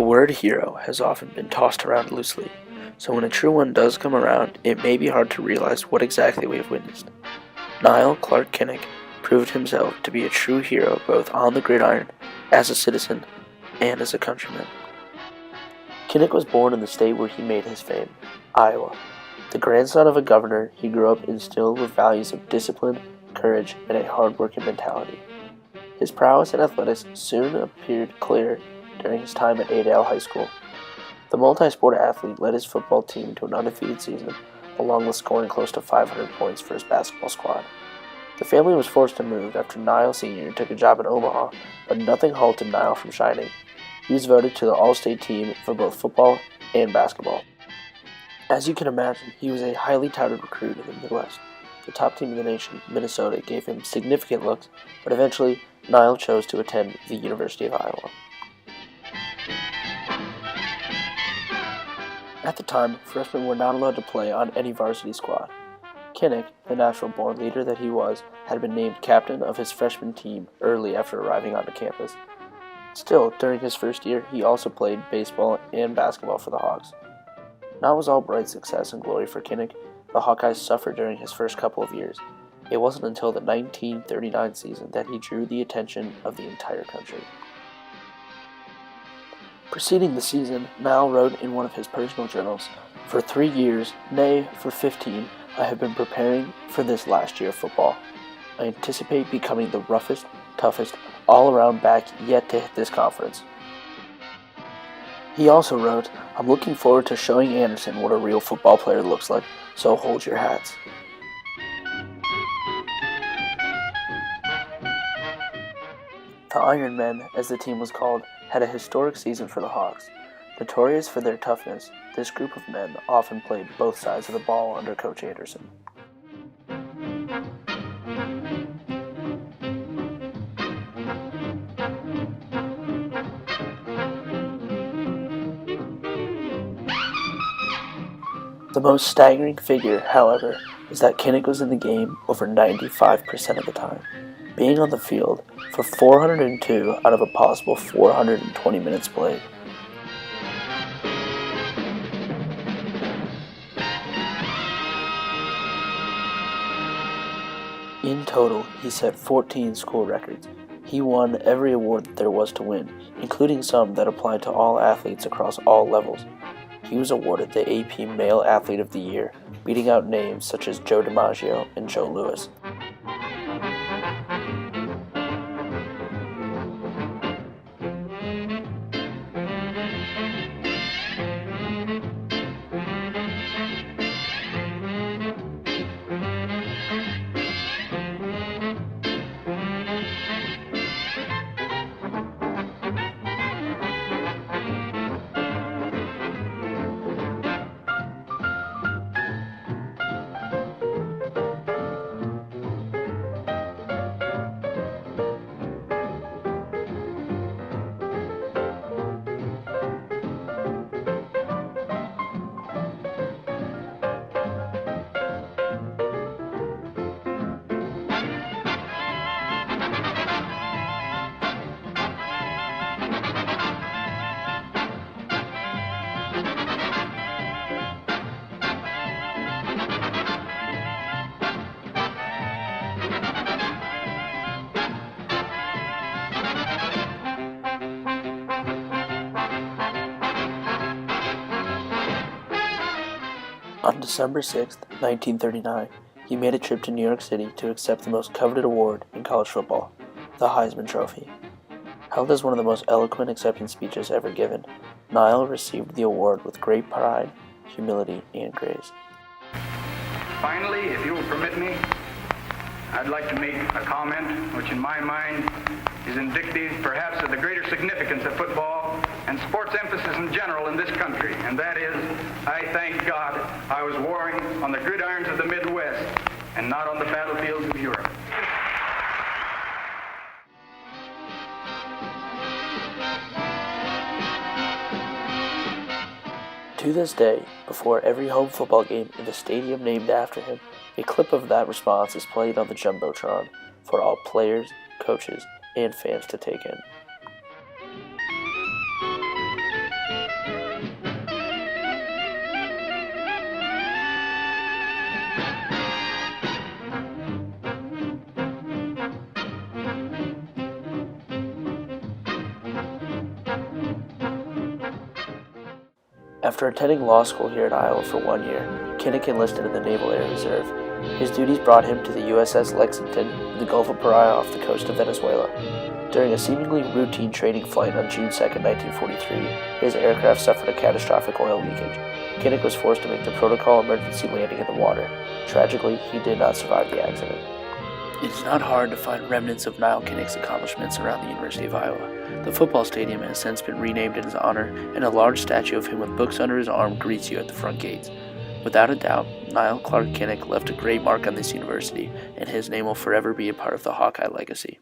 word hero has often been tossed around loosely, so when a true one does come around, it may be hard to realize what exactly we have witnessed. Nile Kinnick proved himself to be a true hero both on the gridiron, as a citizen, and as a countryman. Kinnick was born in the state where he made his fame, Iowa. The grandson of a governor, he grew up instilled with values of discipline, courage, and a hard-working mentality. His prowess in athletics soon appeared clear during his time at Adel High School. The multi-sport athlete led his football team to an undefeated season, along with scoring close to 500 points for his basketball squad. The family was forced to move after Nile Sr. took a job in Omaha, but nothing halted Nile from shining. He was voted to the All-State team for both football and basketball. As you can imagine, he was a highly touted recruit in the Midwest. The top team in the nation, Minnesota, gave him significant looks, but eventually Nile chose to attend the University of Iowa. At the time, freshmen were not allowed to play on any varsity squad. Kinnick, the natural-born leader that he was, had been named captain of his freshman team early after arriving onto campus. Still, during his first year, he also played baseball and basketball for the Hawks. Not was all bright success and glory for Kinnick. The Hawkeyes suffered during his first couple of years. It wasn't until the 1939 season that he drew the attention of the entire country. Preceding the season, Nile wrote in one of his personal journals, "For 3 years, nay, for 15, I have been preparing for this last year of football. I anticipate becoming the roughest, toughest, all-around back yet to hit this conference." He also wrote, "I'm looking forward to showing Anderson what a real football player looks like, so hold your hats." The Iron Men, as the team was called, had a historic season for the Hawks. Notorious for their toughness, this group of men often played both sides of the ball under Coach Anderson. The most staggering figure, however, is that Kinnick was in the game over 95% of the time, being on the field for 402 out of a possible 420 minutes played. In total, he set 14 school records. He won every award that there was to win, including some that applied to all athletes across all levels. He was awarded the AP Male Athlete of the Year, beating out names such as Joe DiMaggio and Joe Louis. On December 6, 1939, he made a trip to New York City to accept the most coveted award in college football, the Heisman Trophy. Held as one of the most eloquent acceptance speeches ever given, Nile received the award with great pride, humility, and grace. Finally, if you will permit me, I'd like to make a comment which in my mind is indicative perhaps of the greater significance of football and sports emphasis in general in this country, and that is, I thank God I was warring on the gridirons of the Midwest and not on the battlefields of Europe. To this day, before every home football game in the stadium named after him, a clip of that response is played on the Jumbotron for all players, coaches, and fans to take in. After attending law school here at Iowa for 1 year, Kinnick enlisted in the Naval Air Reserve. His duties brought him to the USS Lexington in the Gulf of Paria off the coast of Venezuela. During a seemingly routine training flight on June 2, 1943, his aircraft suffered a catastrophic oil leakage. Kinnick was forced to make the protocol emergency landing in the water. Tragically, he did not survive the accident. It is not hard to find remnants of Nile Kinnick's accomplishments around the University of Iowa. The football stadium has since been renamed in his honor, and a large statue of him with books under his arm greets you at the front gates. Without a doubt, Nile Kinnick left a great mark on this university, and his name will forever be a part of the Hawkeye legacy.